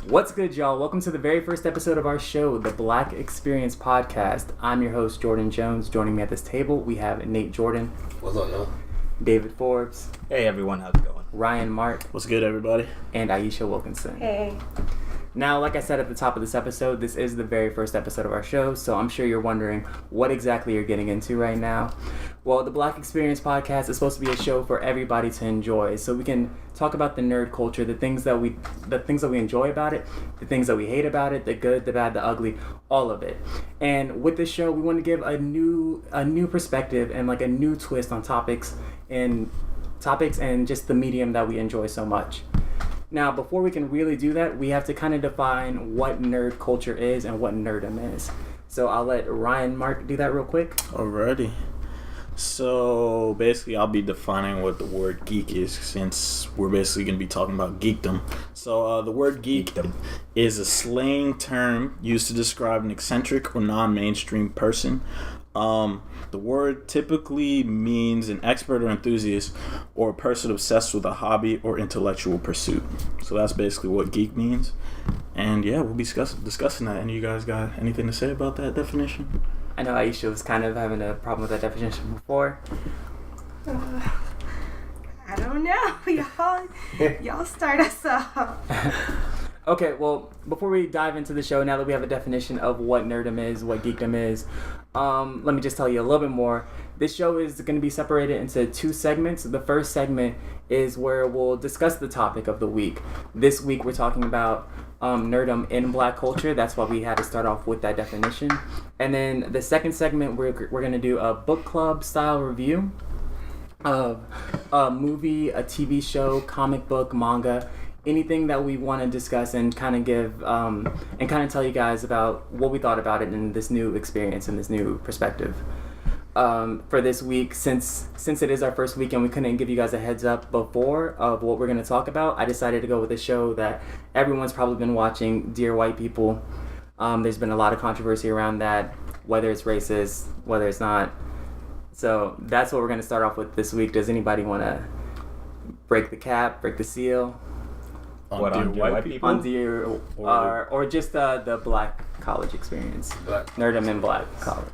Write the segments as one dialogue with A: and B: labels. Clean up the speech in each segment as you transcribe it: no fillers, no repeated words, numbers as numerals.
A: What's good, y'all? Welcome to the very first episode of our show, the Black Experience Podcast. I'm your host, Jordan Jones. Joining me at this table, we have Nate Jordan.
B: What's up, y'all?
A: David Forbes.
C: Hey, everyone. How's it going?
A: Ryan Mark.
D: What's good, everybody?
A: And Aisha Wilkinson.
E: Hey.
A: Now, like I said at the top of this episode, this is the very first episode of our show, so I'm sure you're wondering what exactly you're getting into right now. Well, the Black Experience Podcast is supposed to be a show for everybody to enjoy, so we can talk about the nerd culture, the things that we enjoy about it, the things that we hate about it, the good, the bad, the ugly, all of it. And with this show, we want to give a new perspective and like a new twist on topics and just the medium that we enjoy so much. Now, before we can really do that, we have to kind of define what nerd culture is and what nerdom is. So I'll let Ryan Mark do that real quick.
D: Alrighty. So basically, I'll be defining what the word geek is, since we're basically going to be talking about geekdom. So the word geekdom is a slang term used to describe an eccentric or non-mainstream person. The word typically means an expert or enthusiast or a person obsessed with a hobby or intellectual pursuit. So that's basically what geek means. And yeah, we'll be discussing that. Any of you guys got anything to say about that definition?
A: I know Aisha was kind of having a problem with that definition before.
E: I don't know. Y'all start us off.
A: Okay, well, before we dive into the show, now that we have a definition of what nerdom is, what geekdom is, let me just tell you a little bit more. This show is going to be separated into two segments. The first segment is where we'll discuss the topic of the week. This week we're talking about nerdom in Black culture. That's why we had to start off with that definition. And then the second segment, we're going to do a book club style review of a movie, a TV show, comic book, manga, anything that we want to discuss and kind of give and kind of tell you guys about what we thought about it in this new experience and this new perspective. For this week, since it is our first week and we couldn't give you guys a heads up before of what we're going to talk about, I decided to go with a show that everyone's probably been watching, Dear White People. There's been a lot of controversy around that, whether it's racist, whether it's not. So that's what we're going to start off with this week. Does anybody want to break the cap, break the seal?
C: On Dear White People?
A: On Dear, or just the Black college experience. Nerdom in Black college.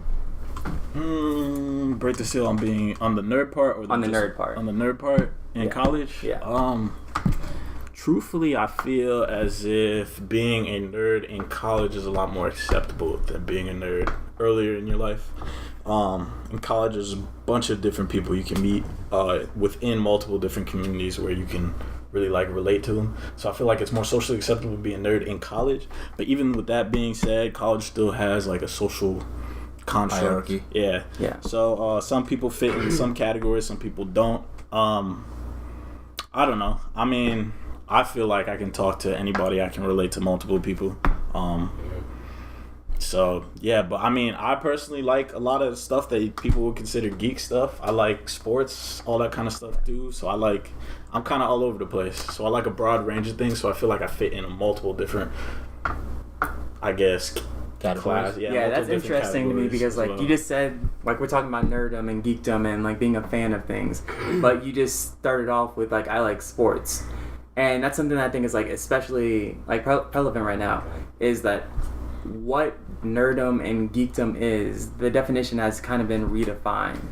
D: Break the seal on being on the nerd part, or
A: on the nerd part.
D: On the nerd part in college.
A: Yeah.
D: Truthfully, I feel as if being a nerd in college is a lot more acceptable than being a nerd earlier in your life. In college, there's a bunch of different people you can meet within multiple different communities where you can really relate to them. So I feel like it's more socially acceptable to be a nerd in college. But even with that being said, college still has a social construct.
C: Hierarchy.
D: Yeah. So some people fit in some categories, some people don't. I don't know. I mean, I feel like I can talk to anybody. I can relate to multiple people. So yeah, but I mean, I personally like a lot of the stuff that people would consider geek stuff. I like sports, all that kind of stuff too. So I'm kind of all over the place. So I like a broad range of things. So I feel like I fit in multiple different, I guess,
C: categories.
A: Yeah, that's interesting to me because you just said we're talking about nerdom and geekdom and being a fan of things, but you just started off with I like sports, and that's something that I think is especially relevant right now, is that what nerdom and geekdom is. The definition has kind of been redefined.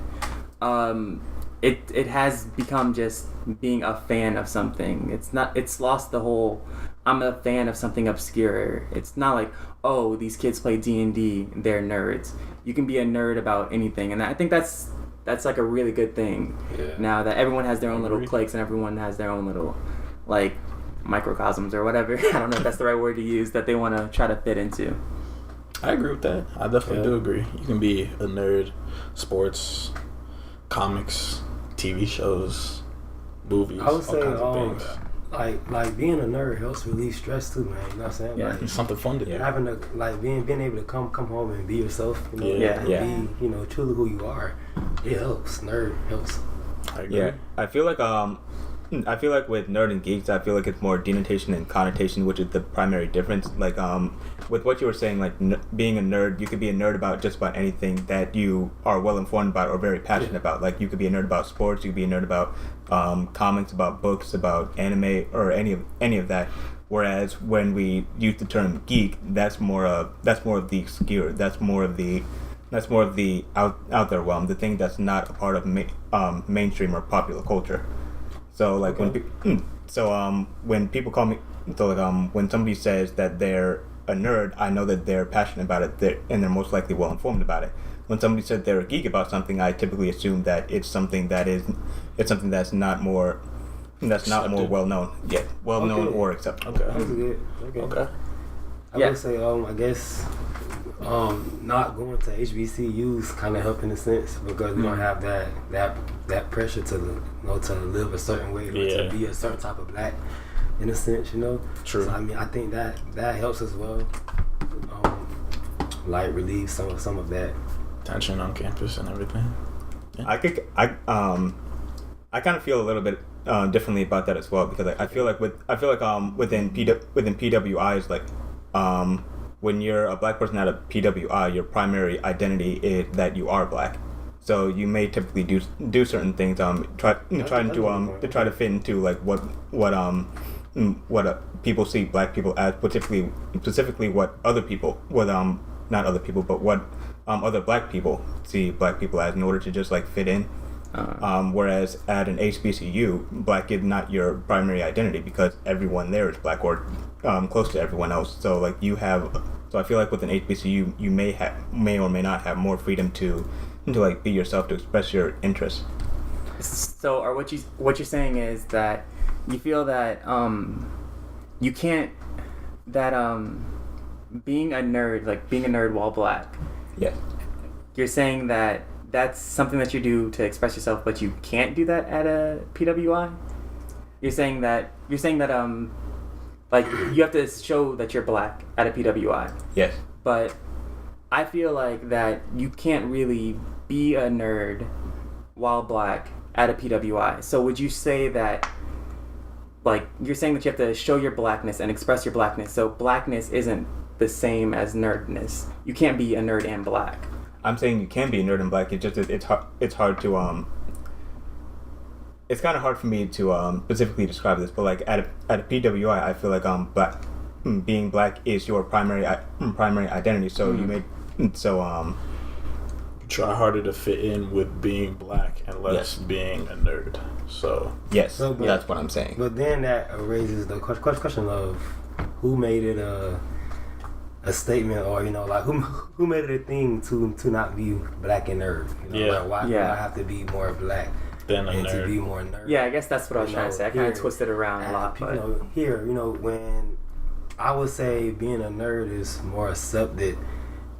A: It has become just being a fan of something. It's lost the whole I'm a fan of something obscure. It's not oh, these kids play D&D, they're nerds. You can be a nerd about anything, and I think that's a really good thing. Yeah. Now that everyone has their own little cliques and everyone has their own little microcosms or whatever. I don't know if that's the right word to use, that they want to try to fit into.
D: I agree with that. I definitely do agree. You can be a nerd, sports, comics, TV shows, movies.
B: I would say,
D: things.
B: like being a nerd helps relieve stress too, man. You know what I'm saying?
A: Yeah,
D: it's something fun to do.
B: Having to being able to come home and be yourself. And be truly who you are. It helps. Nerd helps.
D: I agree.
C: Yeah, I feel like with nerd and geeks, I feel like it's more denotation and connotation, which is the primary difference. With what you were saying, being a nerd, you could be a nerd about just about anything that you are well informed about or very passionate about. You could be a nerd about sports, you could be a nerd about comics, about books, about anime, or any of that. Whereas when we use the term geek, that's more of the obscure. That's more of the out there realm, the thing that's not a part of mainstream or popular culture. So like when people call me, when somebody says that they're a nerd, I know that they're passionate about it, and they're most likely well informed about it. When somebody said they're a geek about something, I typically assume that it's something that's not more well known. Yeah, well known or acceptable.
D: Okay.
B: That's good. Okay. I would say, I guess, not going to HBCUs kind of help in a sense because we don't have that pressure to to live a certain way or to be a certain type of black, in a sense, True. So I mean, I think that helps as well. Like relieve some of that
D: tension on campus and everything. Yeah.
C: I kind of feel a little bit differently about that as well because I feel like within PWIs, like when you're a black person at a PWI, your primary identity is that you are black. So you may typically do certain things try to fit into like what people see black people as, specifically what other people not other people but what other black people see black people as in order to just like fit in. Whereas at an HBCU, black is not your primary identity because everyone there is black or close to everyone else. So like so I feel like with an HBCU, you may or may not have more freedom to like be yourself, to express your interests.
A: So, or what you're saying is that you feel that you can't being a nerd while black.
C: Yes.
A: You're saying that that's something that you do to express yourself, but you can't do that at a PWI? You're saying that like you have to show that you're black at a PWI.
C: Yes.
A: But I feel like that you can't really be a nerd while black at a PWI. So would you say that, like, you're saying that you have to show your blackness and express your blackness, so blackness isn't the same as nerdness. You can't be a nerd and black.
C: I'm saying you can be a nerd and black. It's just it's hard to it's kind of hard for me to specifically describe this, but like at a PWI, I feel like being black is your primary identity. So you may
D: you try harder to fit in with being black and less being a nerd. So
C: yes, that's what I'm saying.
B: But then that raises the question of who made it a statement, or like who made it a thing to not be black and nerd. Like why do I have to be more black
D: than a nerd?
B: To be more nerd?
A: Yeah, I guess that's what I was trying to say. I kind of twisted it around a lot. But
B: when I would say being a nerd is more accepted.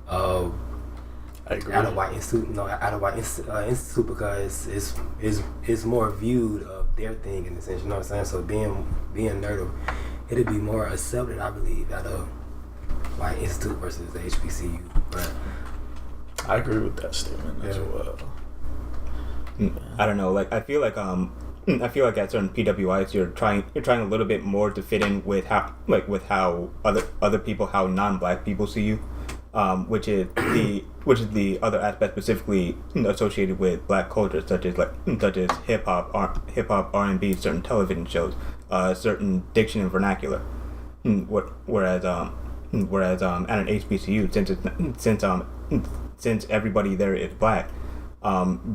D: I agree.
B: At a white institute, because it's more viewed of their thing in a sense. You know what I'm saying? So being a nerd, it'd be more accepted, I believe, at a white institute versus the HBCU. But
D: I agree with that statement as well.
C: I don't know. Like I feel like at certain PWIs you're trying a little bit more to fit in with how other people, how non-black people see you, which is the other aspect specifically associated with black culture, such as hip hop, R&B, certain television shows, certain diction and vernacular. Whereas at an HBCU, since everybody there is black,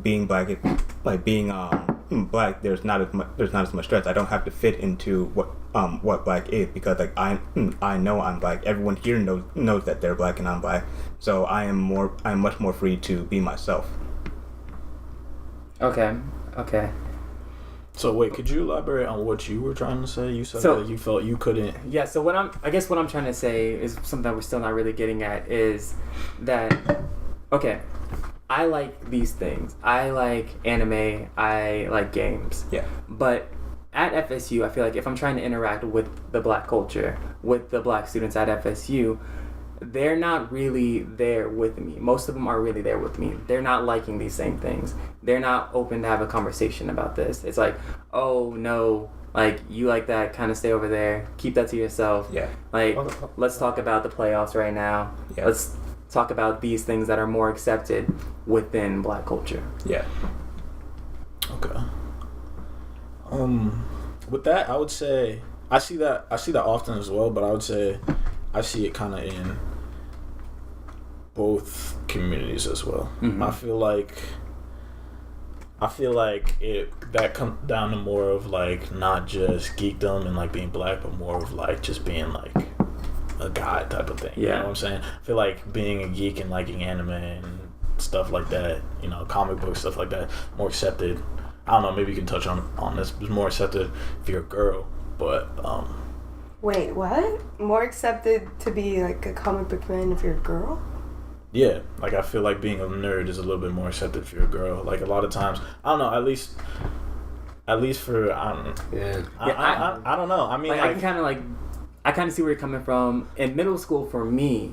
C: being black is like being black. There's not as much stress. I don't have to fit into what black is because like I know I'm black. Everyone here knows that they're black and I'm black. So I'm much more free to be myself.
A: Okay.
D: So wait, could you elaborate on what you were trying to say? You said that you felt you couldn't.
A: Yeah. So what I'm trying to say is something that we're still not really getting at is that I like these things. I like anime. I like games.
C: Yeah.
A: But at FSU, I feel like if I'm trying to interact with the black culture, with the black students at FSU, they're not really there with me. Most of them aren't really there with me. They're not liking these same things. They're not open to have a conversation about this. It's like, oh no, like you like that, kind of stay over there. Keep that to yourself.
C: Yeah.
A: Like, let's talk about the playoffs right now. Yeah. Let's talk about these things that are more accepted within black culture.
C: Yeah.
D: Okay. With that, I would say I see that often as well, but I would say I see it kind of in both communities as well.
A: Mm-hmm.
D: I feel like that comes down to more of like not just geekdom and like being black, but more of like just being like a guy type of thing.
A: Yeah.
D: You know what I'm saying? I feel like being a geek and liking anime and stuff like that, you know, comic books, stuff like that, more accepted. I don't know, maybe you can touch on this. It's more accepted if you're a girl, but
E: Wait, what? More accepted to be like a comic book fan if you're a girl?
D: yeah, like I feel like being a nerd is a little bit more accepted if you're a girl. Like a lot of times, I don't know, at least for I don't know.
B: Yeah.
D: I don't know. I mean,
A: like, I kind of see where you're coming from. In middle school, for me,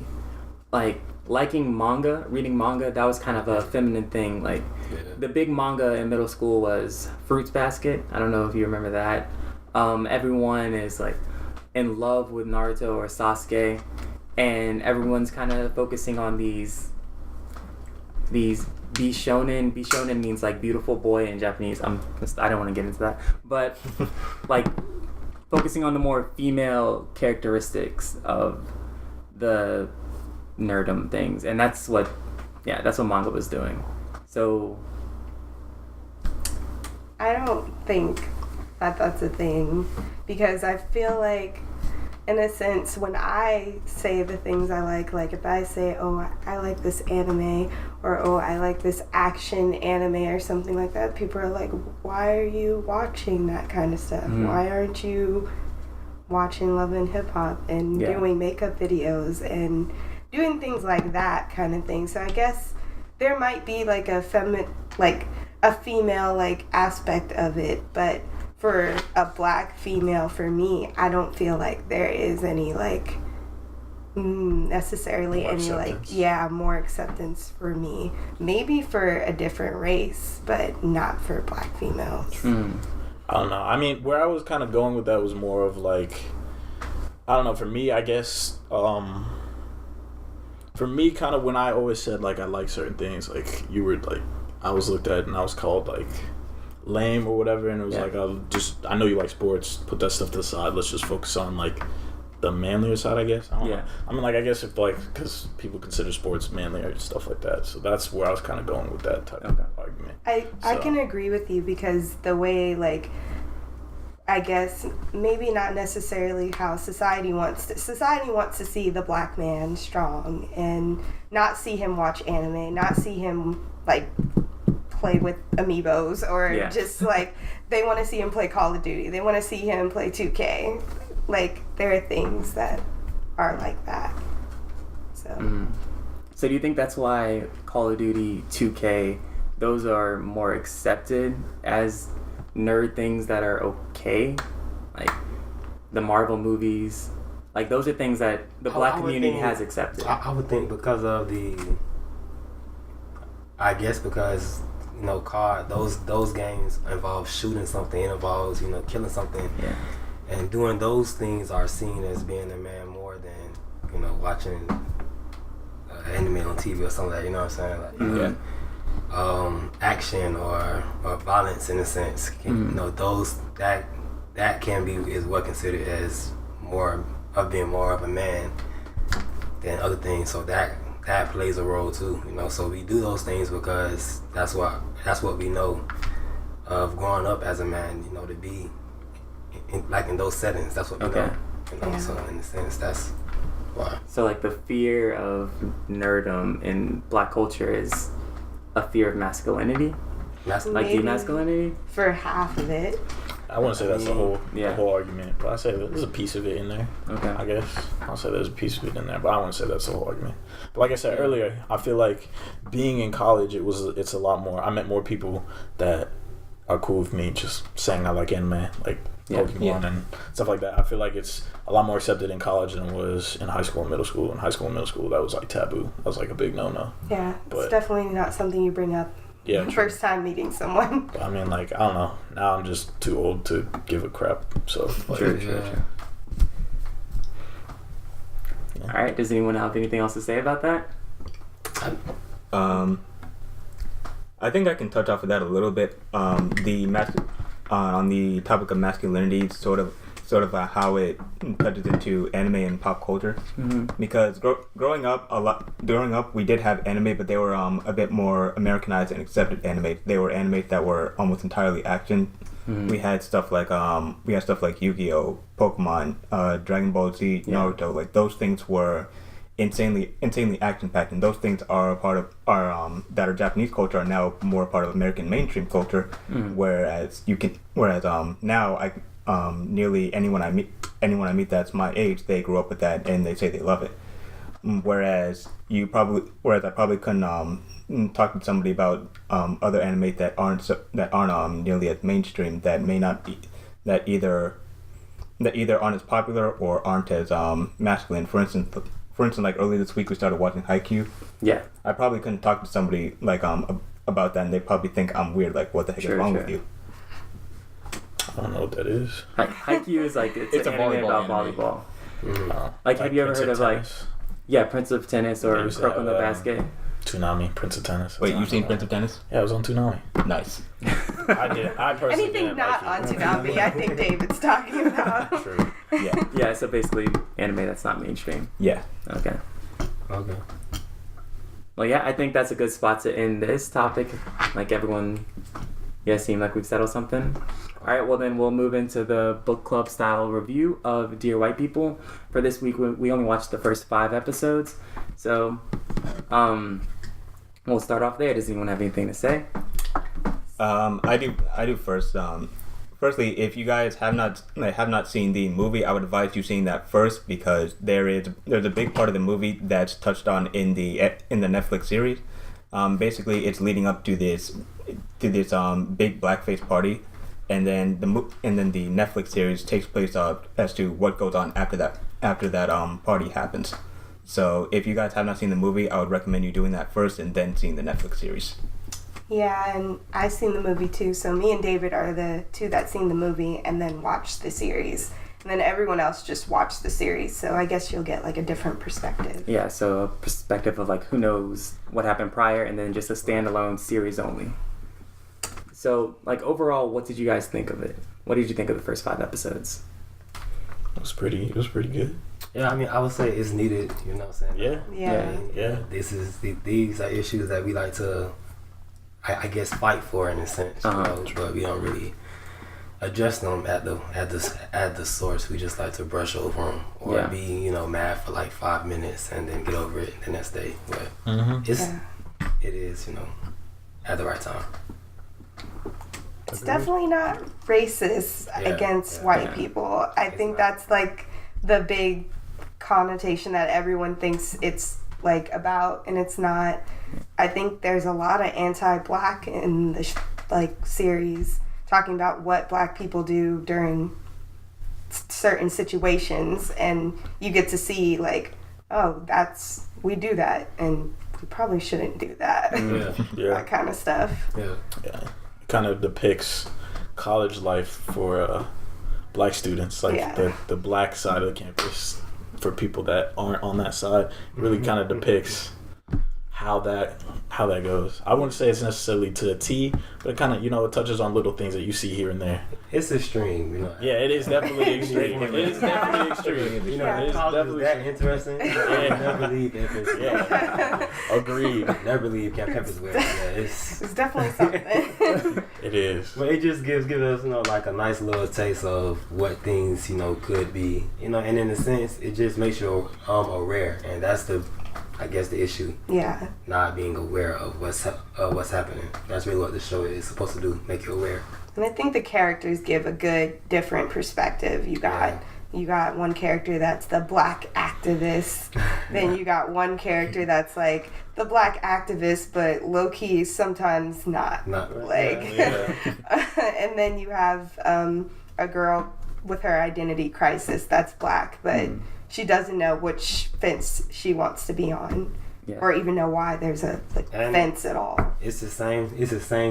A: like liking manga, reading manga, that was kind of a feminine thing. Like the big manga in middle school was Fruits Basket. I don't know if you remember that. Everyone is like in love with Naruto or Sasuke, and everyone's kind of focusing on these Bishonen. Bishonen means like beautiful boy in Japanese. I don't want to get into that, but like focusing on the more female characteristics of the nerdum things, and that's what manga was doing. So
E: I don't think that that's a thing, because I feel like, in a sense, when I say the things I like if I say, oh, I like this anime, or oh, I like this action anime or something like that, people are like, why are you watching that kind of stuff? Why aren't you watching Love and Hip Hop and doing makeup videos and doing things like that kind of thing? So I guess there might be like a female like aspect of it, but for a black female, for me, I don't feel like there is any like necessarily more any acceptance. More acceptance for me. Maybe for a different race, but not for black females.
D: I don't know. I mean, where I was kind of going with that was more of like, I don't know, for me, I guess, for me, kind of when I always said like I like certain things, like you were like, I was looked at and I was called like lame or whatever, and it was like, I know you like sports, put that stuff to the side, let's just focus on like the manlier side, I guess. I don't know. I mean, like, I guess if like, because people consider sports manlier and stuff like that, so that's where I was kind of going with that type of argument.
E: I can agree with you, because the way, like, I guess maybe not necessarily how society wants to see the black man strong and not see him watch anime, not see him like play with amiibos, or just like they want to see him play Call of Duty, they want to see him play 2K. Like, there are things that are like that. So
A: So do you think that's why Call of Duty, 2K, those are more accepted as nerd things that are okay? Like the Marvel movies, like those are things that the black community has accepted.
B: I would think because you know, those games involve shooting something, it involves, you know, killing something.
A: Yeah.
B: And doing those things are seen as being a man more than, you know, watching anime on TV or something like that, you know what I'm saying? Like, action or violence in a sense, you know, those that can be is what considered as more of being more of a man than other things. So that plays a role too, you know. So we do those things because that's what we know of growing up as a man, you know, to be in those settings. That's what we know, you know. So in a sense, that's why. So
A: like the fear of nerdom in black culture is a fear of masculinity, like demasculinity
E: for half of it.
D: I wouldn't say that's the whole argument, but I say there's a piece of it in there. I guess I'll say there's a piece of it in there, but I wouldn't say that's the whole argument. But like I said earlier, I feel like being in college, it's a lot more. I met more people that are cool with me just saying I like anime, like Pokemon and stuff like that. I feel like it's a lot more accepted in college than it was in high school and middle school. In high school and middle school, that was like taboo. That was like a big no-no. Yeah,
E: it's definitely not something you bring up first time meeting someone.
D: But I mean, like, I don't know. Now I'm just too old to give a crap. So like,
A: Sure. All right. Does anyone have anything else to say about that?
C: I think I can touch off of that a little bit. On the topic of masculinity, sort of sort of how it touches into anime and pop culture. Because growing up, we did have anime, but they were a bit more Americanized and accepted anime. They were animes that were almost entirely action. We had stuff like Yu-Gi-Oh, Pokemon, Dragon Ball Z, Naruto. Like those things were insanely action packed, and those things are a part of that are Japanese culture are now more a part of American mainstream culture. Whereas now nearly anyone I meet that's my age, they grew up with that and they say they love it. Whereas I probably couldn't talk to somebody about other anime that aren't nearly as mainstream, that may not be that either aren't as popular or aren't as masculine. For instance, like earlier this week we started watching Haikyuu.
A: Yeah.
C: I probably couldn't talk to somebody like about that, and they probably think I'm weird. Like, what the heck is wrong with you?
D: I don't know what that is.
A: Haikyuu is like it's an
F: a
A: anime about
F: anime.
A: volleyball. Like, have you ever
D: Prince
A: heard of
D: Tennis?
A: Prince of Tennis or
D: There's
A: Croak on the
D: that,
A: Basket?
D: Toonami, Prince of Tennis.
C: Wait, you've seen Prince of Tennis?
D: Yeah, it was on Toonami.
C: Nice.
D: I did. I personally
E: Anything
D: didn't
E: not
D: like
E: on
D: it.
E: Toonami, I think David's talking about.
D: True.
C: Yeah.
A: Yeah, so basically anime that's not mainstream.
C: Yeah.
A: Okay.
B: Okay.
A: Well, yeah, I think that's a good spot to end this topic. Like everyone, seemed like we've settled something. All right, well then we'll move into the book club style review of Dear White People. For this week, we only watched the first 5 episodes, so we'll start off there. Does anyone have anything to say?
C: I do first. Firstly, if you guys have not seen the movie, I would advise you seeing that first, because there's a big part of the movie that's touched on in the Netflix series. Basically, it's leading up to this big blackface party, and then the Netflix series takes place as to what goes on after that party happens. So if you guys have not seen the movie, I would recommend you doing that first and then seeing the Netflix series.
E: Yeah, and I've seen the movie too, so me and David are the two that seen the movie and then watched the series. And then everyone else just watched the series, so I guess you'll get like a different perspective.
A: Yeah, so a perspective of like who knows what happened prior, and then just a standalone series only. So, like, overall, what did you guys think of it? What did you think of the first 5 episodes?
D: It was pretty good.
B: Yeah, I mean, I would say it's needed. You know what I'm saying?
E: Yeah.
B: These are issues that we like to, I guess, fight for in a sense. You know, but we don't really address them at the source. We just like to brush over them or be mad for like 5 minutes and then get over it the next day. But it is at the right time.
E: It's definitely not racist against white people. I think that's like the big connotation that everyone thinks it's like about, and it's not. I think there's a lot of anti-black in the series, talking about what black people do during certain situations, and you get to see like, oh, we do that, and we probably shouldn't do that. That kind of stuff.
D: Yeah. Kind of depicts college life for black students, like the black side of the campus for people that aren't on that side. It really kind of depicts how that goes. I wouldn't say it's necessarily to a T, but it kind of it touches on little things that you see here and there.
B: It's extreme,
D: Yeah, it is definitely extreme. It is definitely extreme.
B: It is definitely that interesting. Never leave campus.
D: Yeah, agreed.
B: Never leave campus. It's
E: definitely something.
D: It is.
B: But it just gives us like a nice little taste of what things could be. And in a sense, it just makes you aware, and that's I guess the issue. Yeah. Not being aware of what's happening. That's really what the show is supposed to do, make you aware.
E: And I think the characters give a good, different perspective. You got one character that's the black activist. Then you got one character that's like the black activist, but low key sometimes not. Not right. And then you have a girl with her identity crisis that's black, but she doesn't know which fence she wants to be on, or even know why there's a fence at all.
B: It's the same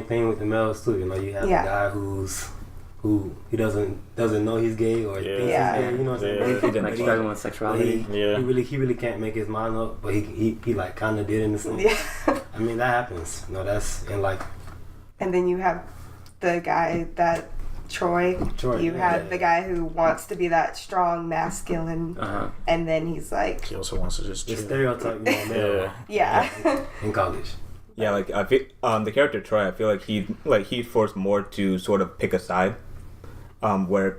B: thing with the males too. You have a guy who he doesn't know he's gay or thinks he's gay. You know what I'm saying?
A: Like struggling with sexuality.
B: He really can't make his mind up, but he like kind of did in the sense. Yeah. I mean, that happens. That's in life.
E: And then you have the guy that Troy. You had the guy who wants to be that strong, masculine, and then he's like...
D: He also wants to just
B: the
D: chill.
B: stereotype,
E: Yeah.
B: in college.
C: Yeah, like I feel the character Troy, I feel like he's forced more to sort of pick a side, where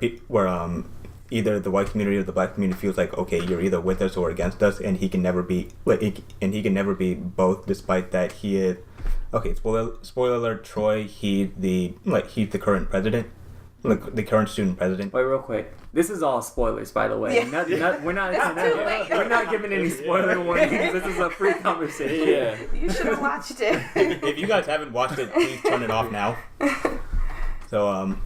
C: either the white community or the black community feels like, okay, you're either with us or against us, and he can never be both, despite that he is. Okay, spoiler alert. Troy, he's the current president, like the current student president.
A: Wait, real quick. This is all spoilers, by the way.
E: Yeah.
A: We're not giving any spoiler warnings. This is a free conversation.
D: Yeah.
E: You should have watched it.
C: If you guys haven't watched it, please turn it off now. So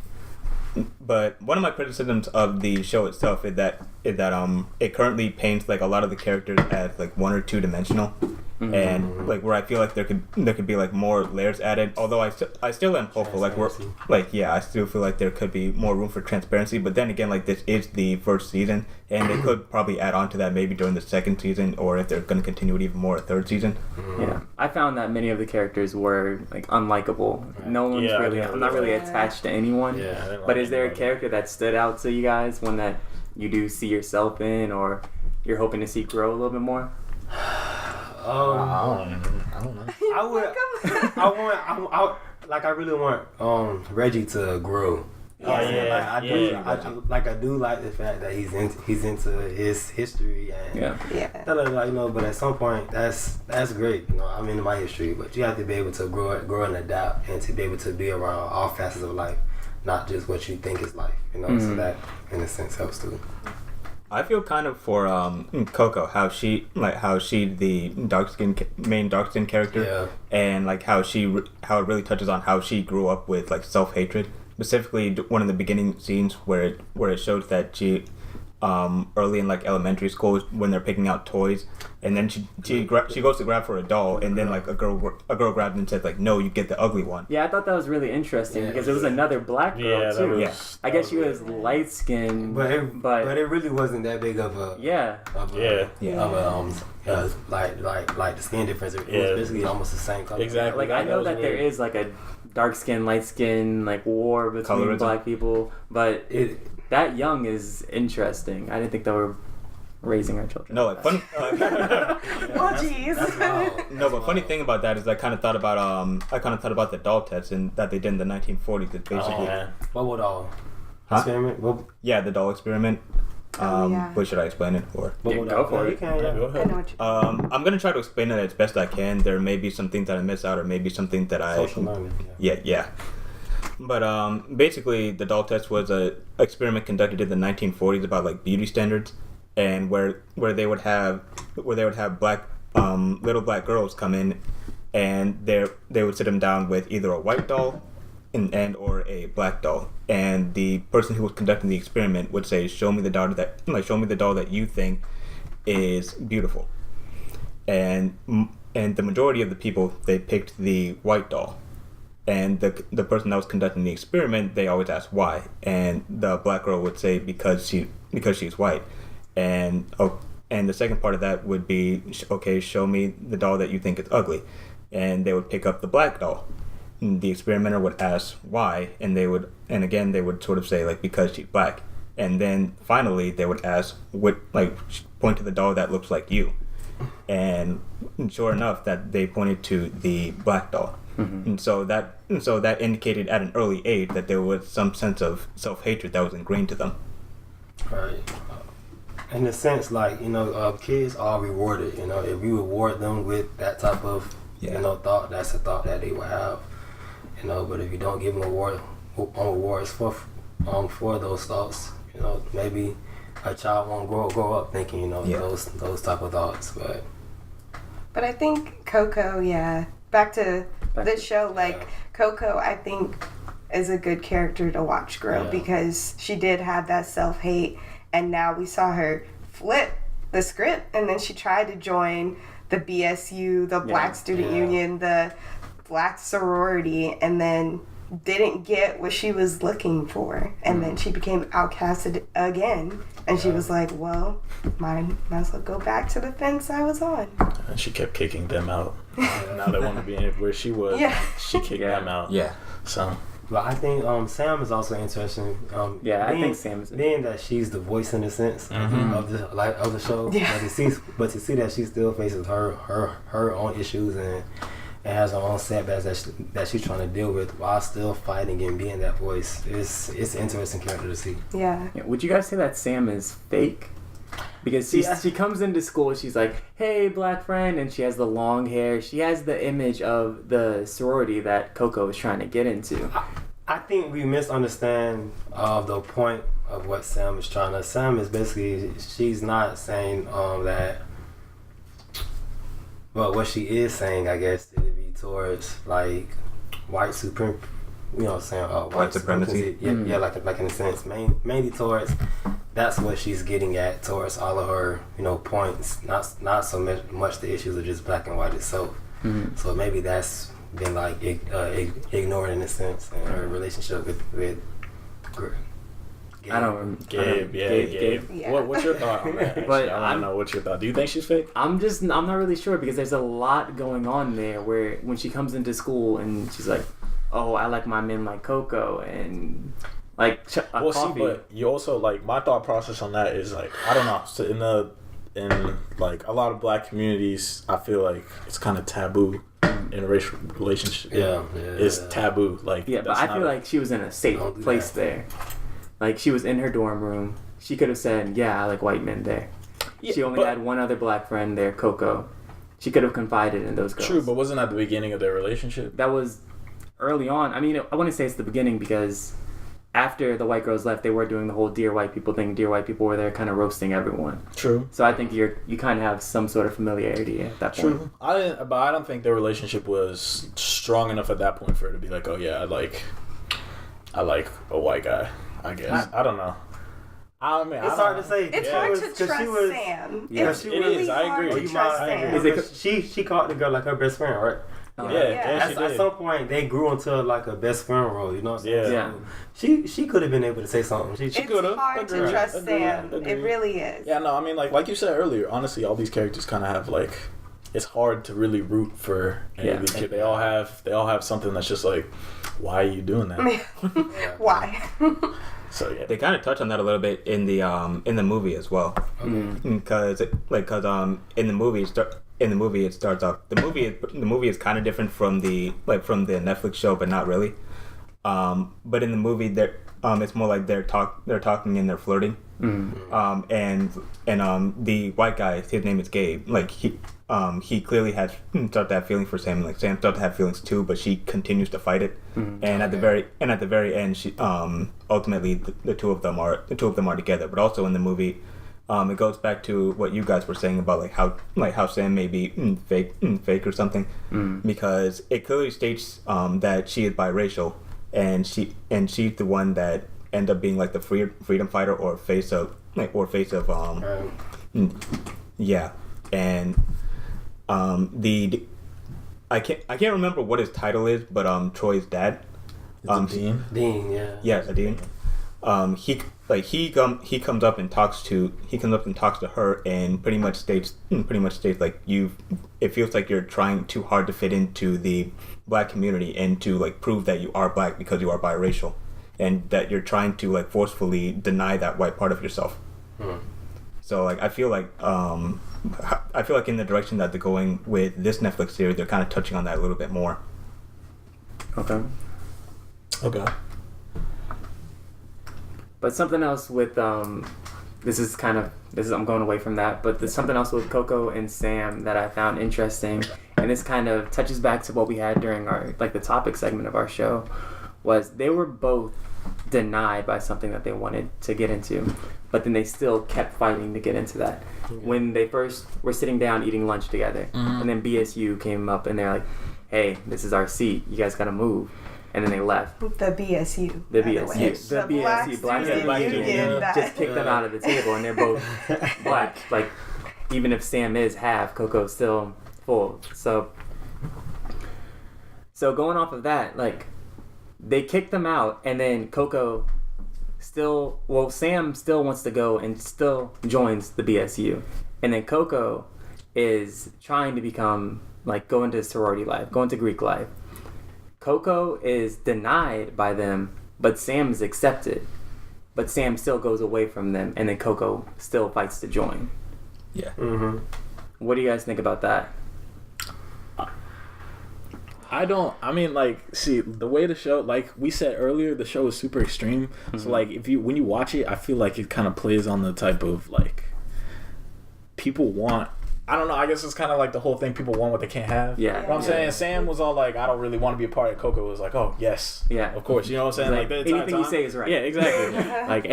C: but one of my criticisms of the show itself is that it currently paints like a lot of the characters as like one or two dimensional, and like where I feel like there could be like more layers added. Although I still am hopeful. I still feel like there could be more room for transparency. But then again, like this is the first season, and they could probably add on to that maybe during the second season, or if they're going to continue it even more, a third season.
A: Yeah, I found that many of the characters were like unlikable. No one's I'm not really attached to anyone.
D: Yeah.
A: But is there a character that stood out to you guys, one that you do see yourself in, or you're hoping to see grow a little bit more?
D: I don't know.
B: I really want Reggie to grow. I do like the fact that he's into his history and but at some point that's great. I'm into my history, but you have to be able to grow and adapt, and to be able to be around all facets of life, not just what you think is life. So that in a sense helps too.
C: I feel kind of for Coco, how she the main dark skin character, and like how it really touches on how she grew up with like self-hatred. Specifically, one of the beginning scenes where it shows that she early in like elementary school when they're picking out toys, and then she goes to grab for a doll, and then like a girl grabbed and said like, no, you get the ugly one.
A: Yeah, I thought that was really interesting because it was another black girl too. I guess she was light skinned,
B: but it really wasn't that big of a like the skin difference. It was basically almost the same color.
D: Exactly.
A: Like I know that there is like a dark skin, light skin like war between
C: colorism.
A: Black people, but that young is interesting. I didn't think they were raising our children.
C: No, like funny.
E: Well, jeez.
C: No, but funny thing about that is I kind of thought about the doll test and that they did in the 1940s. It's basically
B: what doll? Experiment?
C: The doll experiment. What should I explain it for?
A: Go for it.
D: Go ahead.
C: I'm gonna try to explain it as best I can. There may be some things that I miss out, or maybe something that
B: Social learning.
C: Yeah. But basically, the doll test was a experiment conducted in the 1940s about like beauty standards, and where they would have black little black girls come in, and they would sit them down with either a white doll and or a black doll, and the person who was conducting the experiment would say, show me the doll that you think is beautiful, and the majority of the people, they picked the white doll, and the person that was conducting the experiment, they always asked why, and the black girl would say because she's white, and the second part of that would be, okay, show me the doll that you think is ugly, and they would pick up the black doll. The experimenter would ask why, and they would sort of say like because she's black, and then finally they would ask point to the doll that looks like you, and sure enough that they pointed to the black doll, and so that indicated at an early age that there was some sense of self-hatred that was ingrained to them.
B: Right. In a sense, like kids are rewarded. If we reward them with that type of thought, that's a thought that they will have. But if you don't give them awards for those thoughts, maybe a child won't grow up thinking, those type of thoughts.
E: But I think Coco, back to this show, Coco, I think is a good character to watch grow because she did have that self-hate, and now we saw her flip the script, and then she tried to join the BSU, the Black Student Union, the Black sorority, and then didn't get what she was looking for, and then she became outcasted again, and she was like, well, might as well go back to the fence I was on.
D: And she kept kicking them out. Now they want to be in where she was. She kicked them out.
C: Yeah.
D: So
B: But I think Sam is also interesting.
A: I think Sam is
B: being that she's the voice in a sense of the show.
E: Yeah.
B: But to see that she still faces her own issues and has her own setbacks that she's trying to deal with while still fighting and being that voice. It's an interesting character to see.
E: Yeah.
A: Would you guys say that Sam is fake? Because she comes into school, she's like, hey, black friend, and she has the long hair. She has the image of the sorority that Coco is trying to get into.
B: I think we misunderstand the point of what Sam is trying to. Sam is basically, she's not saying that, well, what she is saying, I guess, it would be towards, like, white supremacy, you know what I'm saying?
C: White supremacy?
B: Yeah, like in a sense. Mainly towards, that's what she's getting at towards all of her, points. Not so much the issues of just black and white itself.
A: Mm-hmm.
B: So maybe that's been, like, ignored in a sense in her relationship with Gabe.
A: I don't remember.
D: Gabe.
E: Yeah.
D: What's your thought on that?
A: But
D: I don't know. What's your thought? Do you think she's fake?
A: I'm not really sure because there's a lot going on there where when she comes into school and she's like, oh, I like my men like Coco and like
D: Well,
A: coffee.
D: see, but you also like my thought process on that is like I don't know. So in like a lot of black communities, I feel like it's kind of taboo in a racial relationship.
B: Yeah.
D: It's taboo. Like
A: Yeah, but I feel like she was in a safe
B: Don't do
A: place
B: that.
A: there. Like she was in her dorm room. She could have said, yeah, I like white men there.
D: Yeah,
A: She only had one other black friend there, Coco. She could have confided in those girls.
D: True, but wasn't that the beginning of their relationship?
A: That was early on. I mean, I wouldn't say it's the beginning because after the white girls left, they were doing the whole Dear White People thing. Dear White People were there kind of roasting everyone.
D: True.
A: So I think you kind of have some sort of familiarity at that point.
D: True. But I don't think their relationship was strong enough at that point for her to be like, oh yeah, I like a white guy. I guess I don't know. I mean,
B: It's hard to say.
E: It's hard to trust Sam.
A: Yeah,
E: It's
B: it
E: really
D: is. I
E: hard
D: agree.
E: to trust
D: I agree.
E: Sam.
A: Is it-
B: She called the girl like her best friend, right?
A: Oh,
D: Yeah, she
B: At
D: did.
B: some point, they grew into like a best friend role. You know what I'm saying?
D: Yeah.
A: Yeah.
B: She could have been able to say something. She
E: It's
D: could've.
E: hard to
D: Agreed.
E: trust
D: Agreed.
E: Sam.
D: Agreed.
E: It really is.
D: Yeah, no, I mean, like you said earlier, honestly, all these characters kind of have like, it's hard to really root for any of these kids. They all have something that's just like, why are you doing that?
E: Why?
D: So yeah,
C: They kind of touch on that a little bit in the movie as well, because in the movie it starts off. The movie is kind of different from the Netflix show, but not really. But in the movie, it's more like they're talking and they're flirting. And the white guy, his name is Gabe. Like he clearly has started to have feelings for Sam. Like Sam started to have feelings too, but she continues to fight it. And at the very end, she ultimately the two of them are together. But also in the movie, it goes back to what you guys were saying about how Sam may be fake or something, because it clearly states that she is biracial, and she's the one that end up being like the freedom fighter or face of yeah. And I can't remember what his title is, but Troy's dad,
D: Dean.
B: Dean, yeah.
C: yes, Dean. He comes up and talks to her and pretty much states like it feels like you're trying too hard to fit into the black community and to like prove that you are black because you are biracial, and that you're trying to like forcefully deny that white part of yourself. So like I feel like in the direction that they're going with this Netflix series, they're kind of touching on that a little bit more.
A: Okay. But something else with I'm going away from that, but there's something else with Coco and Sam that I found interesting, and this kind of touches back to what we had during our the topic segment of our show, was they were both denied by something that they wanted to get into, but then they still kept fighting to get into that. When they first were sitting down eating lunch together, and then BSU came up and they're like, hey, this is our seat, you guys gotta move. And then they left.
E: The BSU.
A: The
E: by the
A: BSU.
E: way.
A: The
E: Black
A: BSU. Black
E: Student
A: Student
E: Union.
A: Union.
E: that-
A: Just kicked them out of the table, and they're both black. Like, even if Sam is half, Coco's still full. So going off of that, like, they kicked them out, and then Sam still wants to go and still joins the BSU. And then Coco is trying to become, go into sorority life, go into Greek life. Coco is denied by them, but Sam is accepted. But Sam still goes away from them, and then Coco still fights to join.
C: Yeah.
B: Mm-hmm.
A: What do you guys think about that?
D: I mean, like, see, the way the show, like we said earlier, the show is super extreme. Mm-hmm. So, like, when you watch it, I feel like it kind of plays on the type of, like, people want, I don't know, I guess it's kind of like the whole thing, people want what they can't have.
A: Yeah.
D: You know what I'm saying? Sam was all like, I don't really want to be a part of Coco. Was like, oh, yes.
A: Yeah.
D: Of course. You know what I'm saying?
A: Like
D: the
A: anything
D: time.
A: you say is right.
D: Yeah, exactly. Like,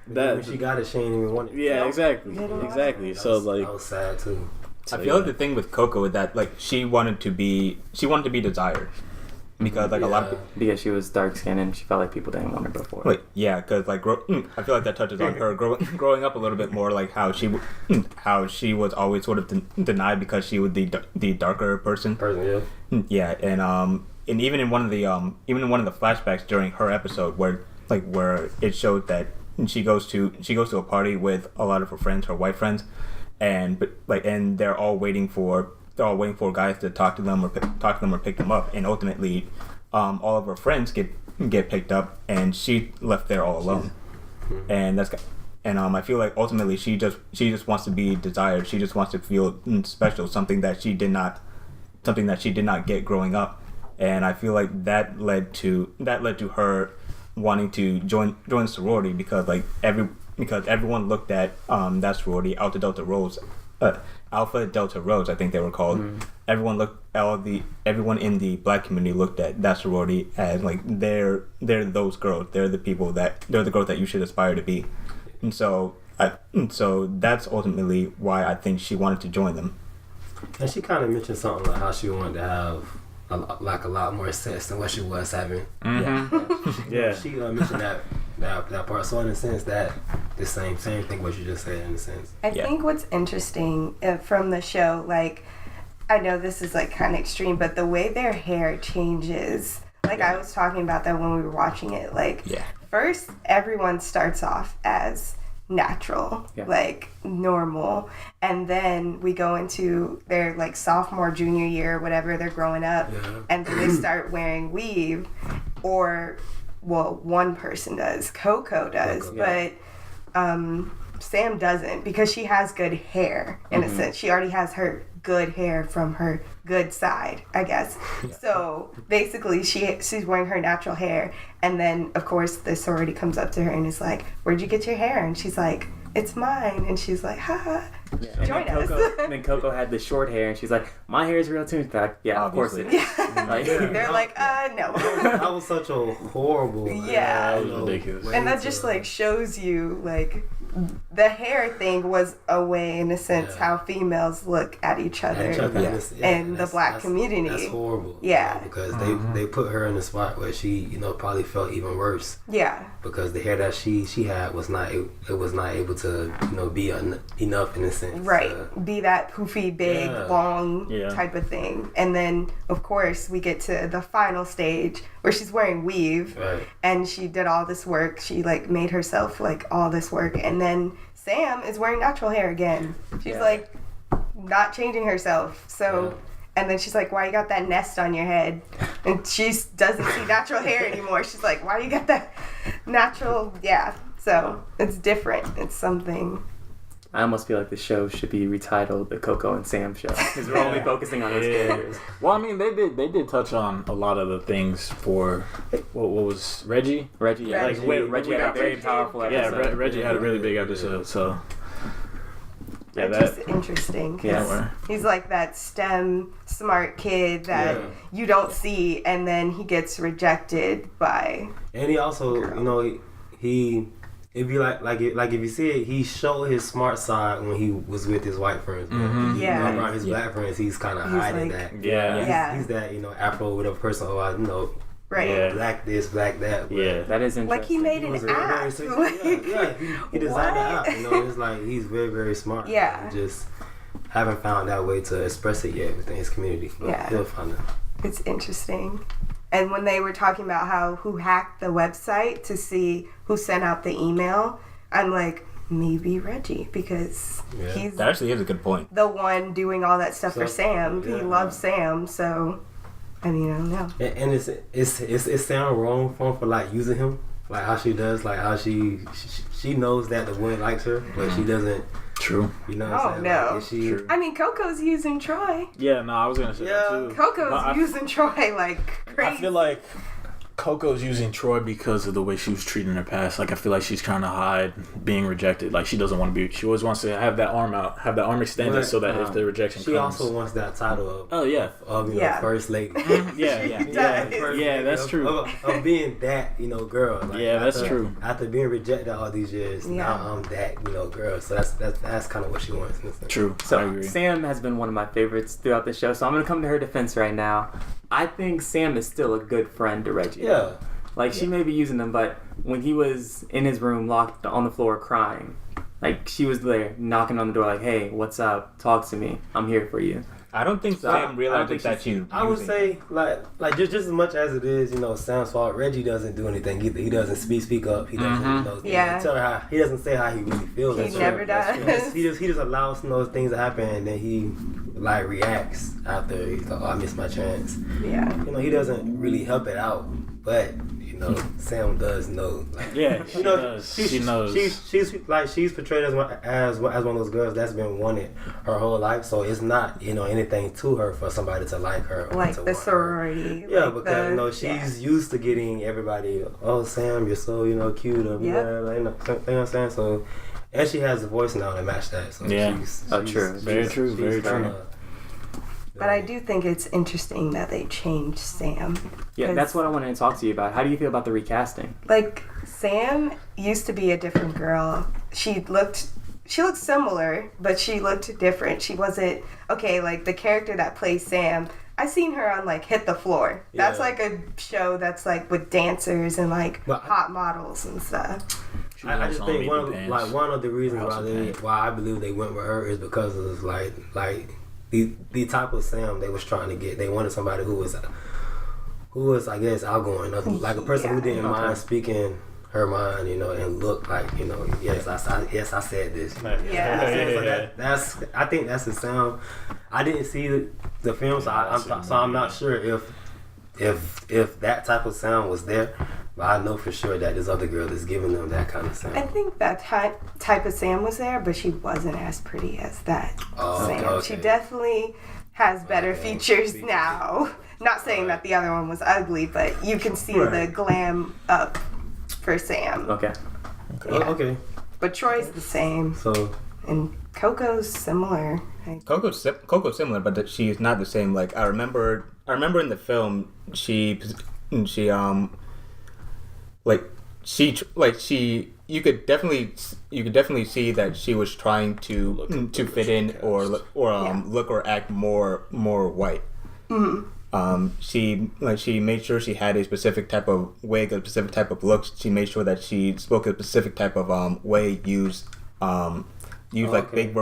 B: When she got it, she ain't even want it.
D: Yeah, exactly. Exactly. So, like.
B: That was sad, too.
C: I feel like the thing with Coco is that like she wanted to be desired because like a lot of people,
A: because she was dark skinned and she felt like people didn't want her before.
C: like because like I feel like that touches on her growing up a little bit more, like how she was always sort of denied because she was the darker person. Yeah, and even in one of the flashbacks during her episode where it showed that she goes to a party with a lot of her friends, her white friends. And they're all waiting for guys to talk to them or pick them up, and ultimately, all of her friends get picked up, and she left there all alone. And I feel like ultimately she just wants to be desired. She just wants to feel special, something that she did not get growing up. And I feel like that led to her wanting to join sorority because everyone looked at that sorority, Alpha Delta Rose, I think they were called. Everyone in the black community looked at that sorority as like they're those girls. They're the girls that you should aspire to be. And so that's ultimately why I think she wanted to join them.
B: And she kind of mentioned something like how she wanted to have a lot more sex than what she was having.
D: Mm-hmm.
B: She mentioned that part. So in a sense, that the same thing what you just said in a sense.
E: I think what's interesting from the show, like, I know this is like kind of extreme, but the way their hair changes, like I was talking about that when we were watching it, like first everyone starts off as natural, like normal, and then we go into their like sophomore, junior year, whatever, they're growing up, and then they start wearing weave, or well, one person does, Coco does, but Sam doesn's because she has good hair in a sense. She already has her good hair from her good side, I guess. So basically she's wearing her natural hair, and then of course the sorority comes up to her and is like, where'd you get your hair? And she's like, it's mine. And she's like, haha, join us.
A: And then Coco had the short hair and she's like, my hair is real too. In fact, of course it is.
E: They're like, no.
B: That was such a horrible
D: that was ridiculous.
E: And that just like shows you like the hair thing was a way, in a sense, how females look at each other in the black community.
B: That's horrible.
E: Yeah.
B: Because they put her in a spot where she, probably felt even worse.
E: Yeah.
B: Because the hair that she had was not able to, be enough in a sense.
E: Right. Be that poofy, big, long type of thing. And then, of course, we get to the final stage where she's wearing weave.
B: Right.
E: And she did all this work. She, like, made herself, like, all this work. And then Sam is wearing natural hair again. She's, like, not changing herself. So... Yeah. And then she's like, why you got that nest on your head? And she doesn't see natural hair anymore. She's like, why you got that natural... Yeah. So, it's different. It's something...
A: I almost feel like the show should be retitled The Coco and Sam Show, because we're only focusing on those characters.
D: Well, I mean, they did touch on a lot of the things for... What was... Reggie?
A: Reggie had a very powerful episode.
D: Yeah, Reggie had a really big episode, so...
E: Yeah, that's interesting.
A: Yeah.
E: He's like that STEM smart kid that you don't see, and then he gets rejected by.
B: And he also, he if you like if you see it, he showed his smart side when he was with his white friends.
E: Mm-hmm. Yeah.
B: Around his black friends, he's kind of hiding
E: like,
B: that.
D: Yeah.
B: He's that Afro with a person.
E: Right.
B: Black this, black that.
A: That is interesting.
E: Like he made an app.
B: He designed an app. It's like he's very, very smart.
E: Yeah.
B: Just haven't found that way to express it yet within his community. But he'll find it.
E: It's interesting. And when they were talking about who hacked the website to see who sent out the email, I'm like, maybe Reggie, because he's
C: that actually is a good point.
E: The one doing all that stuff for Sam. He loves Sam, so. I mean, I don't know.
B: And it sound wrong for like using him, like how she does, like how she knows that the woman likes her, but she doesn't.
D: True.
B: You know what I'm saying?
E: No.
B: Like, she,
D: True.
E: I mean, Coco's using Troy.
D: Yeah, no, I was gonna say that too.
E: Coco's using Troy like crazy.
D: I feel like Coco's using Troy because of the way she was treated in her past. Like, I feel like she's trying to hide being rejected. Like, she doesn't want to be. She always wants to have that arm out, have that arm extended,
B: but,
D: so that if the rejection
B: she
D: comes,
B: also wants that title of
E: Yeah.
B: first lady.
D: yeah, that's true.
B: Of being that girl. Like,
D: yeah, that's true.
B: After being rejected all these years, now I'm that girl. So that's kind of what she wants.
D: True.
A: So
D: I agree.
A: Sam has been one of my favorites throughout the show. So I'm gonna come to her defense right now. I think Sam is still a good friend to Reggie.
B: Yeah.
A: Like, she may be using them, but when he was in his room locked on the floor crying, like, she was there knocking on the door like, hey, what's up? Talk to me. I'm here for you.
C: I don't think Sam realizes that she's
B: I would
C: using
B: say like just as much as it is, Sam's fault. Reggie doesn't do anything either. He doesn't speak up. He doesn't tell her how. He doesn't say how he really feels.
E: He never does.
B: He just allows those things to happen, and then he like reacts after he's like, oh, I missed my chance.
E: Yeah.
B: He doesn't really help it out, but Sam does know. Like,
D: Yeah, she does. She knows.
B: She's portrayed as one of those girls that's been wanted her whole life. So it's not anything to her for somebody to like her. Or
E: Like
B: to
E: the
B: want
E: sorority.
B: her. Yeah,
E: like
B: because she's used to getting everybody. Oh, Sam, you're so cute. Or you know what I'm saying? So, and she has a voice now to match that. So
D: Yeah.
A: True.
D: Very true. Very true.
E: But I do think it's interesting that they changed Sam.
A: Yeah, that's what I wanted to talk to you about. How do you feel about the recasting?
E: Like, Sam used to be a different girl. She looked similar, but she looked different. She wasn't like the character that plays Sam. I seen her on like Hit the Floor. That's like a show that's like with dancers and like hot models and stuff.
B: I just think one of the reasons why I believe they went with her is because of like the type of Sam they was trying to get. They wanted somebody who was I guess outgoing, like a person who didn't mind speaking her mind, and look like, yes, I said this. So I think that's the sound. I didn't see the film, so I'm not sure if that type of sound was there. But I know for sure that this other girl is giving them that kind of sound.
E: I think that type of Sam was there, but she wasn't as pretty as that Sam.
B: Okay.
E: She definitely has better features now. Not saying that the other one was ugly, but you can see the glam up for Sam.
A: Okay.
B: Okay.
E: But Troy's the same.
B: So.
E: And Coco's similar.
C: Coco's similar, but she's not the same. Like, I remember in the film, you could definitely see that she was trying to fit in or look or act more white. Mm-hmm. She made sure she had a specific type of wig, a specific type of looks. She made sure that she spoke a specific type of way, used big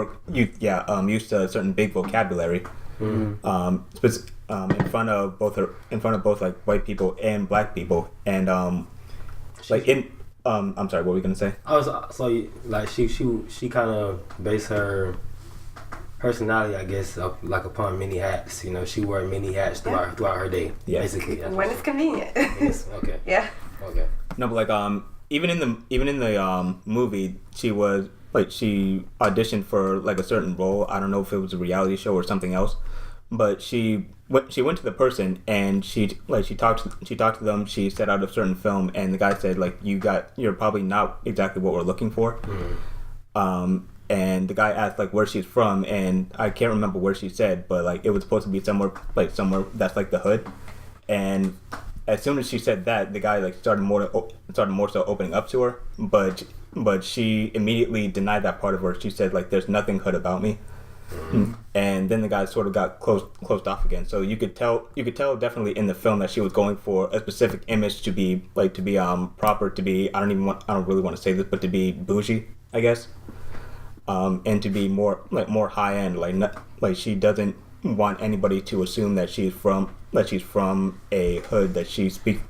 C: used a certain big vocabulary. Mm-hmm. In front of both like white people and black people, and I'm sorry, what were we gonna say? She kind of based her personality, I guess, upon many hats. She wore many hats throughout her day. Yeah, basically.
E: When it's convenient.
B: Yes. Okay.
E: Yeah.
B: Okay.
C: No, but even in the movie, she auditioned for like a certain role. I don't know if it was a reality show or something else, but she went to the person and she talked to them. She set out a certain film, and the guy said like, you're probably not exactly what we're looking for. Mm. And the guy asked like where she's from, and I can't remember where she said, but like it was supposed to be somewhere that's like the hood. And as soon as she said that, the guy like started more so opening up to her, but she immediately denied that part of her. She said like, there's nothing hood about me. Mm-hmm. And then the guy sort of got closed off again. So you could tell definitely in the film that she was going for a specific image to be proper, to be I don't really want to say this, but to be bougie, I guess. And to be more high end, like she doesn't want anybody to assume that she's from a hood, that she speaks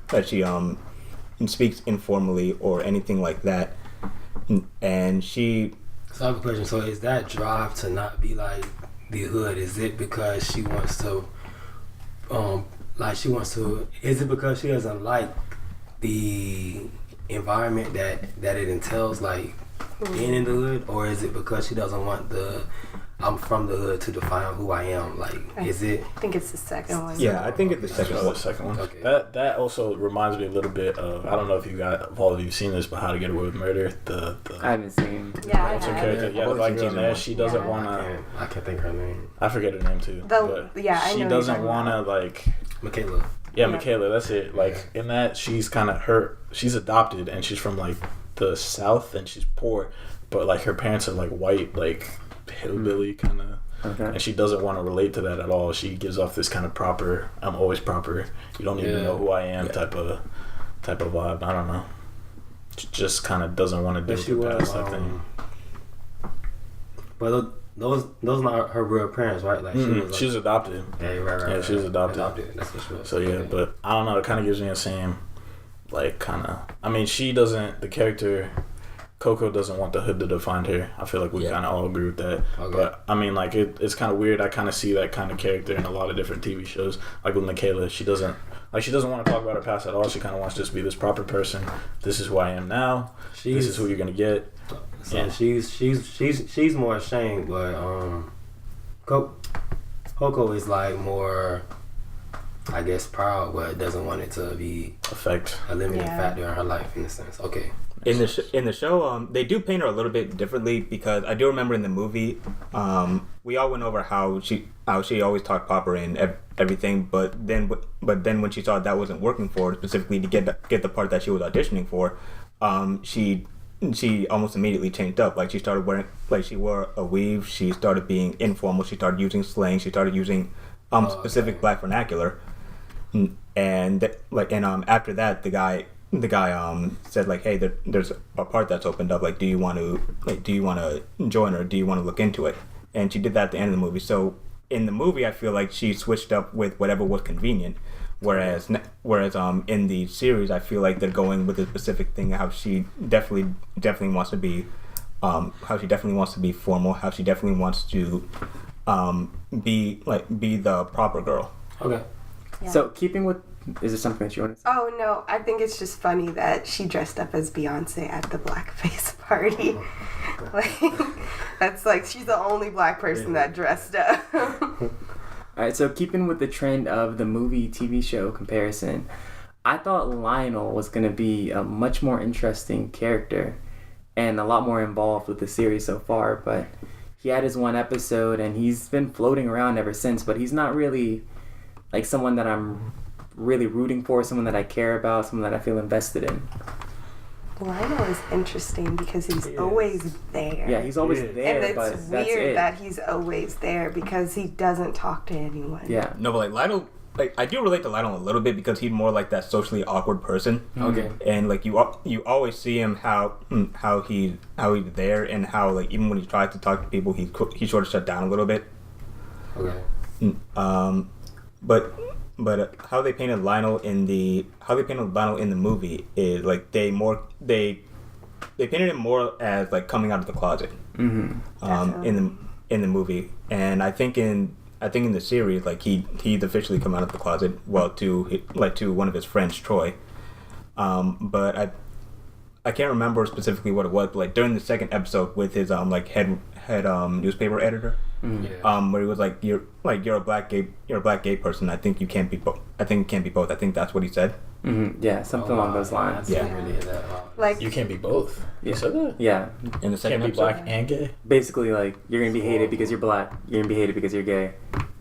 C: informally or anything like that. And she.
B: So I have a question. So is that drive to not be like the hood? Is it because she wants to like she wants to. Is it because she doesn't like the environment that it entails, like being in the hood, or is it because she doesn't want the I'm from the hood to define who I am? Like, is it?
E: I think it's the second one.
C: Yeah, I think it's the second one.
D: The second one.
B: Okay.
D: That also reminds me a little bit of, I don't know if all of you've seen this, but How to Get Away with Murder.
A: I haven't seen.
E: Yeah, I
D: the
E: have.
D: character. Yeah, the black girl there. She doesn't
E: Yeah.
D: want to.
B: I can't think of her name.
D: I forget her name too.
E: I
D: but
E: know
D: she
E: who you're
D: doesn't
E: talking
D: want to
E: about.
D: like.
B: Michaela.
D: Yeah,
E: Yeah.
D: Michaela. That's it. Like in that, she's kind of she's adopted and she's from like the South and she's poor, but like her parents are like white, like hillbilly kind of.
A: Okay.
D: And she doesn't want to relate to that at all. She gives off this kind of proper, I'm always proper, you don't even know who I am type of vibe. I don't know. She just kind of doesn't want to do
B: She
D: the
B: was.
D: past, I think.
B: But those not her real parents, right? Like
D: She was adopted.
B: Yeah, right.
D: Yeah, she was adopted.
B: That's what she was.
D: So yeah, but I don't know. It kind of gives me the same, like kind of. I mean, she doesn't. The character Coco doesn't want the hood to define her. I feel like we kind of all agree with that.
B: Okay.
D: But I mean, like it's kind of weird. I kind of see that kind of character in a lot of different TV shows. Like with Michaela, she doesn't want to talk about her past at all. She kind of wants to just be this proper person. This is who I am now. This is who you're gonna get.
B: So
D: Yeah.
B: she's more ashamed, but Coco is like more, I guess, proud, but doesn't want it to be
D: Affect.
B: a limiting
E: Yeah.
B: factor in her life in a sense. Okay.
C: In the show, they do paint her a little bit differently because I do remember in the movie, we all went over how she always talked proper and everything, but then when she saw that wasn't working for her, specifically to get the part that she was auditioning for, she almost immediately changed up. Like she started wearing, like she wore a weave. She started being informal. She started using slang. She started using specific black vernacular, and after that, the guy said like, hey, there's a part that's opened up. Like, do you want to join or do you want to look into it? And she did that at the end of the movie. So in the movie, I feel like she switched up with whatever was convenient. Whereas in the series, I feel like they're going with a specific thing. How she definitely wants to be, formal. How she definitely wants to be the proper girl.
B: Okay.
E: Yeah.
A: So keeping with, is there something that you want to say?
E: Oh no, I think it's just funny that she dressed up as Beyonce at the blackface party. Like, that's like, she's the only black person that dressed up.
A: Alright, so keeping with the trend of the movie TV show comparison, I thought Lionel was going to be a much more interesting character and a lot more involved with the series so far, but he had his one episode and he's been floating around ever since, but he's not really like someone that I'm really rooting for, someone that I care about, someone that I feel invested in.
E: Lionel is interesting because he's always there.
A: Yeah, he's always there,
E: And
A: but
E: it's
A: that's
E: weird
A: it.
E: that he's always there because he doesn't talk to anyone.
A: Yeah.
C: No, but like Lionel, like I do relate to Lionel a little bit because he's more like that socially awkward person.
A: Okay.
C: And like you always see him how he's there and how like even when he tries to talk to people, he sort of shut down a little bit.
B: Okay.
C: But how they painted Lionel in the movie is like they painted him more as like coming out of the closet. In the movie, and I think in the series, like he's officially come out of the closet, well, to one of his friends, Troy. But I can't remember specifically what it was, but like during the second episode with his head newspaper editor, where he was like, you're a black gay person. I think you can't be both. I think it can't be both. I think that's what he said.
A: Mm-hmm. Yeah, something along those lines.
C: Yeah.
B: Really hit that.
E: Like,
D: You can't be both. You said that?
A: Yeah.
C: In the second
D: Can't be
C: episode,
D: black and gay.
A: Basically, like, you're gonna be hated because you're black. You're gonna be hated because you're gay.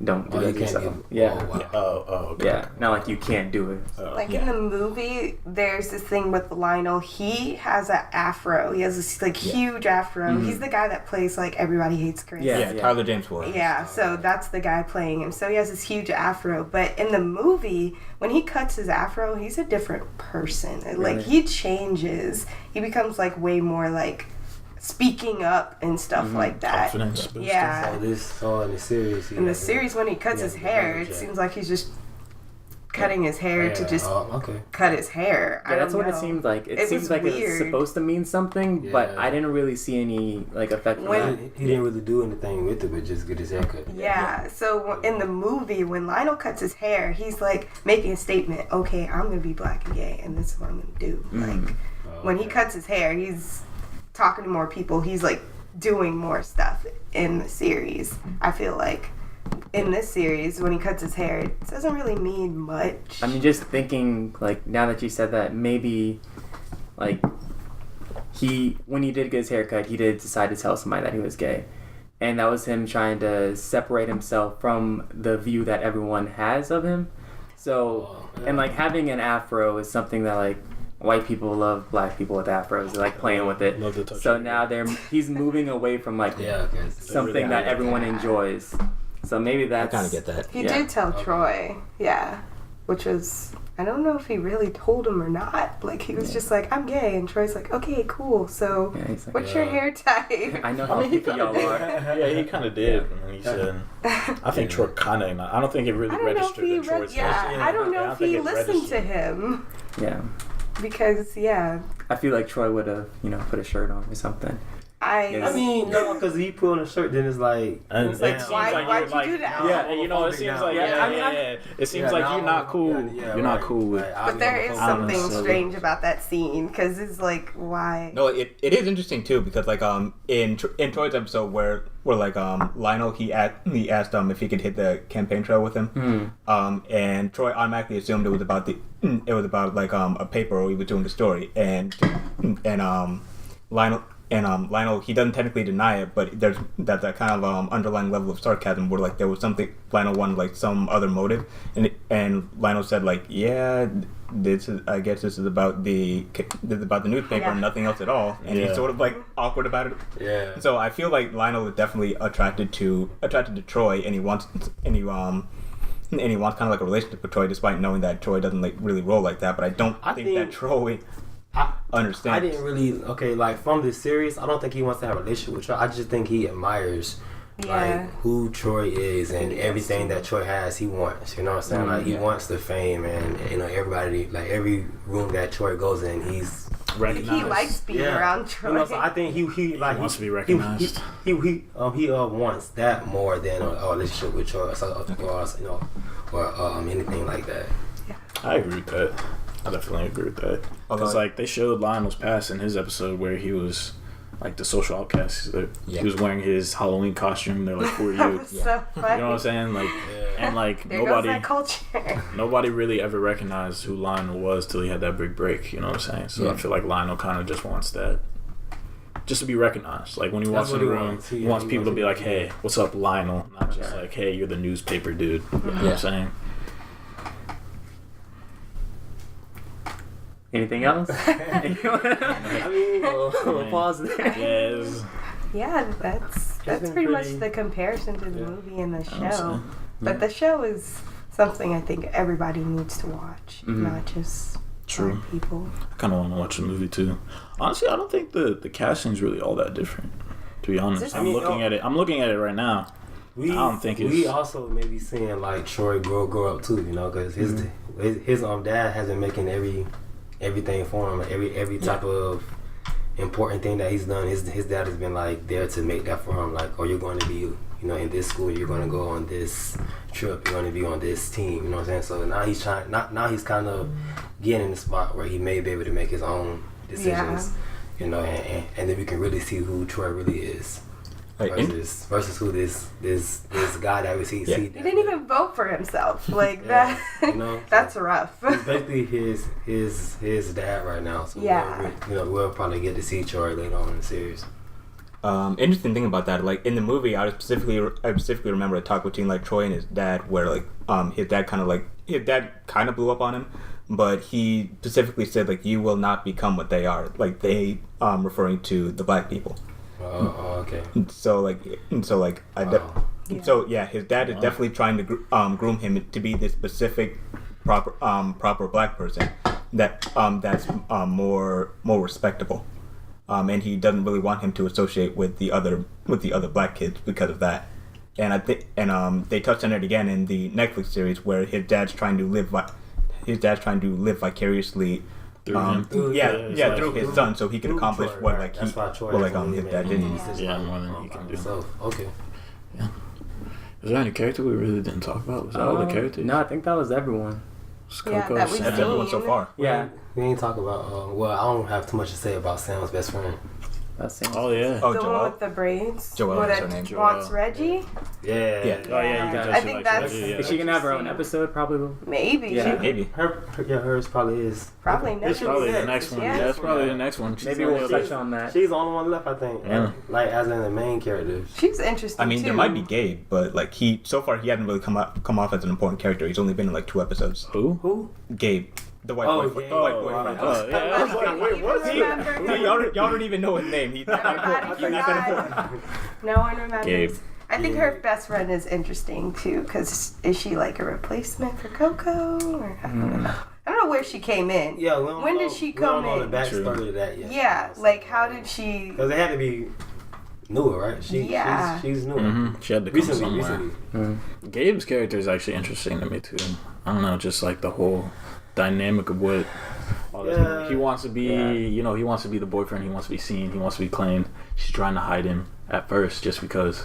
A: Don't do
B: Oh,
A: that
B: you
A: to
B: can't
A: yourself.
B: get.
A: Yeah.
B: Oh, wow.
D: Oh, okay.
A: Yeah. Not like you can't do it.
E: Like
C: Yeah.
E: in the movie, there's this thing with Lionel. He has an afro. He has this like huge afro. He's the guy that plays like Everybody Hates Chris.
A: Yeah.
C: Tyler James Ford.
E: Yeah, so that's the guy playing him. So he has this huge afro. But in the movie, when he cuts his afro, he's a different person. Like, he changes. He becomes like way more like speaking up and stuff like that.
D: Confidence booster.
E: Yeah.
B: So in the series.
E: In the series, when he cuts his hair, it
B: yeah.
E: seems like he's just cutting his hair to just cut his hair.
A: Yeah, that's what it seemed like. It seems like
E: weird.
A: it's supposed to mean something, but I didn't really see any like effect from that.
B: He didn't really do anything with it, but just get his hair cut.
E: Yeah, so in the movie, when Lionel cuts his hair, he's like making a statement, okay, I'm going to be black and gay, and this is what I'm going to do. Like, when he cuts his hair, he's talking to more people. He's like doing more stuff in the series. I feel like in this series, when he cuts his hair, it doesn't really mean much.
A: I mean, just thinking, like, now that you said that, maybe, like, when he did get his haircut, he did decide to tell somebody that he was gay. And that was him trying to separate himself from the view that everyone has of him. So, and, like, having an afro is something that, like, white people love black people with afros. They're, like, playing with it. So now he's moving away from, like, something that everyone enjoys. So maybe that's...
C: I kind of get that.
E: He did tell Troy, which was... I don't know if he really told him or not. Like, he was just like, I'm gay. And Troy's like, okay, cool. So,
A: like,
E: what's your hair type?
A: I know how picky y'all are.
D: Yeah, he kind of did. And he said, I think Troy kind of... I don't think it really registered in Troy's head.
E: I don't know if he listened to him.
A: Yeah.
E: Because,
A: I feel like Troy would have, put a shirt on or something.
B: I mean, no, because he put on a shirt, then it's like...
E: why'd you do that?
D: Yeah, it seems like... It seems like you're not cool. You're not cool with...
E: But there is something strange about that scene, because it's like, why...
C: No, it is interesting, too, because, like, in Troy's episode where like, Lionel, he asked if he could hit the campaign trail with him, and Troy automatically assumed it was about like, a paper or he was doing the story, and Lionel, he doesn't technically deny it, but there's that kind of underlying level of sarcasm where, like, there was something Lionel wanted, like, some other motive, and Lionel said, like, I guess this is about the newspaper and nothing else at all, and he's sort of, like, awkward about it.
B: Yeah.
C: So I feel like Lionel is definitely attracted to Troy, and he wants kind of like a relationship with Troy, despite knowing that Troy doesn't, like, really roll like that. But I don't think that Troy understands.
B: I didn't really like, from this series, I don't think he wants to have a relationship with Troy. I just think he admires like who Troy is and everything that Troy has. He wants, you know what I'm saying? Like, he wants the fame, and everybody, like, every room that Troy goes in, he's
D: recognized.
E: He likes being around Troy.
B: So I think he
D: wants to be recognized.
B: He wants that more than a relationship with Troy, or anything like that.
D: I agree with that. I definitely agree with that. Because, like, they showed Lionel's past in his episode where he was, like, the social outcast. He was wearing his Halloween costume. They're like, who are you?
E: So funny.
D: You know what I'm saying? Like, and, like,
E: there goes that culture.
D: Nobody really ever recognized who Lionel was till he had that big break. You know what I'm saying? So I feel like Lionel kind of just wants that. Just to be recognized. Like, when he walks in the room, he wants people to be like, hey, what's up, Lionel? Not just like, hey, you're the newspaper dude. You know what I'm saying?
A: Anything else? I mean, we'll pause there.
D: Yes.
E: Yeah, that's pretty much the comparison to the movie and the show. But the show is something I think everybody needs to watch, not just black people.
D: I kind of want to watch the movie too. Honestly, I don't think the casting's really all that different. To be honest, I'm looking at it right now. I don't think it's...
B: We also maybe seeing, like, Troy grow up too, because his dad has been making everything for him, every type of important thing that he's done. His dad has been, like, there to make that for him. Like, oh, you're going to be, in this school, you're going to go on this trip, you're going to be on this team. You know what I'm saying? So now he's kind of getting in the spot where he may be able to make his own decisions. And then we can really see who Troy really is. Versus who this guy that we see.
E: He didn't even vote for himself. Like that. That's rough.
B: It's basically his dad right now. So we'll probably get to see Troy later on in the series.
C: Interesting thing about that, like, in the movie, I specifically remember a talk between, like, Troy and his dad, where, like, his dad kind of blew up on him, but he specifically said, like, you will not become what they are, like, they referring to the black people.
B: Okay.
C: So his dad is definitely trying to groom him to be this specific proper black person that's more respectable, and he doesn't really want him to associate with the other black kids because of that. And I think they touched on it again in the Netflix series where his dad's trying to live his dad's trying to live vicariously
D: Through him.
C: through his son, so he can accomplish
B: Troy,
C: what
B: right.
C: like
B: That's
C: he
B: why Troy
C: what like
B: has only
C: his
B: made
C: dad did.
B: decisions
D: Yeah,
B: on-
D: more than he can
B: on
D: do.
B: himself. Okay.
D: Is there any character we really didn't talk about? Was that all the characters?
A: No, I think that was everyone.
E: Yeah, that we
C: That's
E: seen.
C: everyone so far.
A: Yeah.
B: We ain't talk about. Well, I don't have too much to say about Sam's best friend.
A: That's it.
D: Oh yeah.
C: Oh,
E: The one
C: Joel.
E: with the braids.
C: Joelle
E: What
C: is
E: that
C: her name.
E: wants
D: Joelle.
E: Reggie?
B: Yeah.
D: Oh yeah, you can tell
E: I
D: she
E: think
D: likes
E: that's-
D: Reggie, yeah.
A: Is she gonna have her own episode? Probably.
E: Maybe.
A: Yeah.
C: Maybe.
B: Hers probably is.
E: Probably
B: It
E: next
B: should be
D: Probably the
B: next.
D: next one.
E: Yeah.
D: Yeah, that's probably the next one.
A: Maybe
D: the
A: we'll
D: only
A: touch on that.
B: She's the only one left, I think.
D: Yeah.
B: Like as in the main character.
E: She's interesting
C: I mean,
E: too.
C: there might be Gabe, but like so far he hasn't really come off as an important character. He's only been in like 2 episodes.
D: Who?
C: Gabe, the white
B: Oh,
C: boyfriend.
B: Gabe.
C: The white
B: Oh,
C: boyfriend.
B: wow.
D: Yeah, I was like, wait, what?
E: Remember?
C: Y'all don't even know his name. He's not that important. He's not that important.
E: No one remembers.
D: Gabe.
E: I think her best friend is interesting too, because is she like a replacement for Coco? Or I don't know. I don't know where she came in.
B: Yeah. We don't
E: When
B: know,
E: did she
B: we don't
E: come
B: know
E: in?
B: the backstory of that yet.
E: Yeah, like how did she?
B: Because they had to be newer, right?
E: Yeah.
B: She's newer.
D: Mm-hmm. She had to come
B: Recently.
D: somewhere. Gabe's character is actually interesting to me too. I don't know, just like the whole dynamic of what
B: Yeah.
D: he wants to be. You know, he wants to be the boyfriend. He wants to be seen. He wants to be claimed. She's trying to hide him at first, just because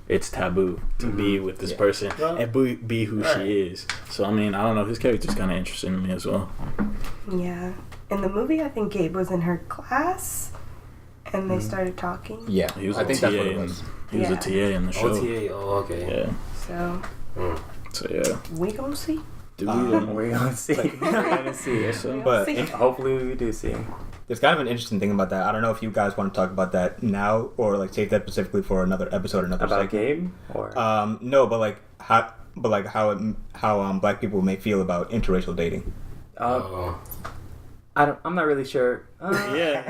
D: it's taboo to be with this person and be who she is. So I mean, I don't know. His character's kind of interesting to me as well.
E: Yeah. In the movie, I think Gabe was in her class, and they started talking.
C: Yeah,
D: He was
C: I
D: a
C: think
D: TA
C: that's what it
D: in-
C: was.
D: He was a
E: Yeah.
D: TA in the show.
B: OTA. Oh, okay.
D: Yeah.
E: So
D: So yeah.
E: we gonna see.
D: Do we?
A: We're gonna see. We're gonna see.
D: Yes, sir.
C: But
E: See.
A: Hopefully we do see.
C: there's kind of an interesting thing about that. I don't know if you guys want to talk about that now or like save that specifically for another episode, another
A: About
C: segment.
A: Gabe? Or
C: No, but like how black people may feel about interracial dating.
B: Oh.
A: I'm not really sure.
D: Yeah.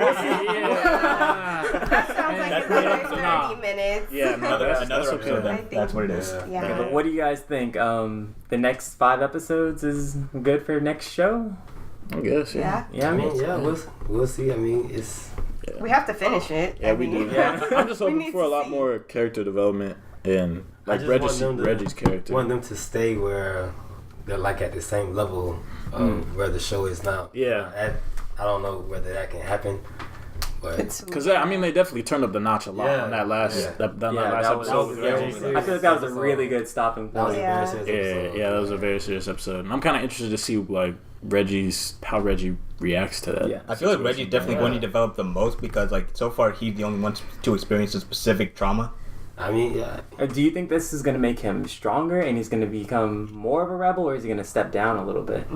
E: That sounds like
D: That's
E: another
D: right.
E: 30 minutes.
D: Yeah, no, that's
C: Another
D: okay.
C: episode.
E: I think-
C: That's what it is.
E: Yeah.
A: Okay, but what do you guys think? The next 5 episodes is good for next show?
D: I guess.
E: Yeah.
A: Yeah,
B: I mean, yeah, we'll see. I mean, it's
E: We have to finish it.
D: Yeah, we do.
A: Yeah.
D: I'm just
E: We
D: hoping
E: need
D: for a
E: to
D: lot
E: see.
D: more character development and
B: I
D: like
B: just want them to-
D: Reggie's character.
B: want them to stay where they're like at the same level of where the show is now.
D: Yeah.
B: I don't know whether that can happen, but
E: It's
D: Because I mean, they definitely turned up the notch a lot
B: Yeah.
D: on that last
B: Yeah.
D: that
A: Yeah,
D: last
A: that was
D: episode. with
A: very
D: Reggie.
A: serious. I feel like that was a really good stopping
B: that was
A: point.
B: a
E: Yeah.
B: very serious episode.
D: Yeah, that was a very serious episode, and I'm kind of interested to see like how Reggie reacts to that.
A: Yeah.
C: I feel like Reggie's definitely going to develop the most because like so far he's the only one to experience a specific trauma.
B: I mean, yeah,
A: Do you think this is going to make him stronger and he's going to become more of a rebel, or is he going to step down a little bit?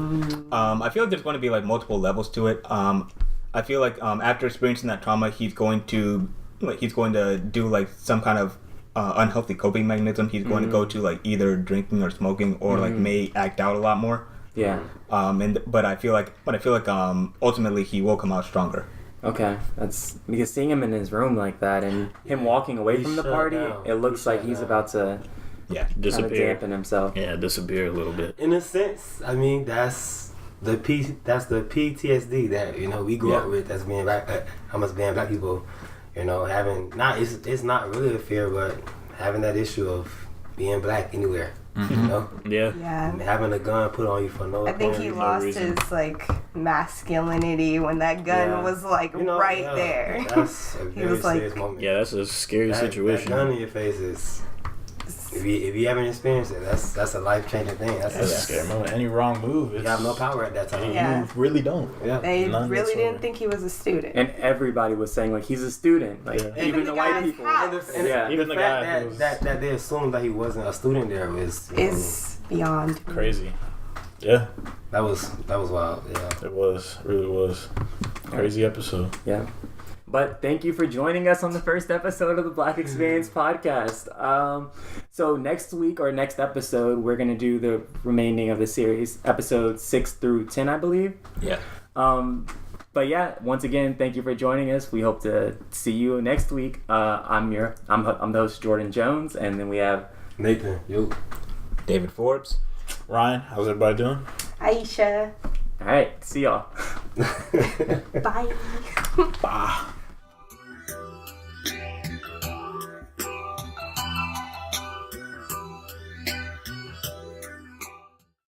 C: I feel like there's going to be like multiple levels to it. I feel like after experiencing that trauma, he's going to do like some kind of unhealthy coping mechanism. He's going to go to like either drinking or smoking, or like may act out a lot more.
A: Yeah.
C: But I feel like ultimately he will come out stronger.
A: Okay. That's because seeing him in his room like that and him walking away
B: He
A: from the
B: shut
A: party,
B: down.
A: it looks
B: He
A: like
B: shut
A: he's
B: down.
A: about to
C: Yeah.
A: kind of
D: Disappear.
A: dampen himself.
D: Yeah, disappear a little bit.
B: in a sense, I mean that's the PTSD that we grew up with as being black, being black people, having it's not really a fear, but having that issue of being black anywhere,
D: Yeah.
E: Yeah.
B: and having a gun put on you for no.
E: I think he
B: apparent
E: lost
D: reason.
E: his like masculinity when that gun
B: Yeah.
E: was like right there.
B: That's a very
E: was like-
B: serious moment.
D: Yeah, that's a scary
B: That
D: situation.
B: gun in your face is. If you haven't experienced it, that's a life changing thing.
D: That's a scary moment. Any wrong move,
B: You have no power at that time.
E: Yeah.
D: you really don't.
B: Yeah.
E: They
D: None
E: really
D: whatsoever.
E: didn't think he was a student.
A: And everybody was saying like he's a student, like
B: Yeah.
A: even
E: the
A: the white
E: guy's
A: people.
E: house
B: And
A: Yeah.
D: Even
B: the
D: the
B: fact
D: guy who was-
B: that they assumed that he wasn't a student there
E: Is beyond.
D: Crazy. Yeah,
B: that was wild. Yeah.
D: it was. Really was. Crazy episode.
A: Yeah. But thank you for joining us on the first episode of the Black Experience podcast. So next week or next episode, we're going to do the remaining of the series, episodes 6 through 10, I believe.
C: Yeah.
A: But yeah, once again, thank you for joining us. We hope to see you next week. I'm the host, Jordan Jones, and then we have
B: Nathan, you.
C: David Forbes.
D: Ryan, how's everybody doing?
E: Aisha.
A: all right, see y'all.
E: Bye.
D: Bah.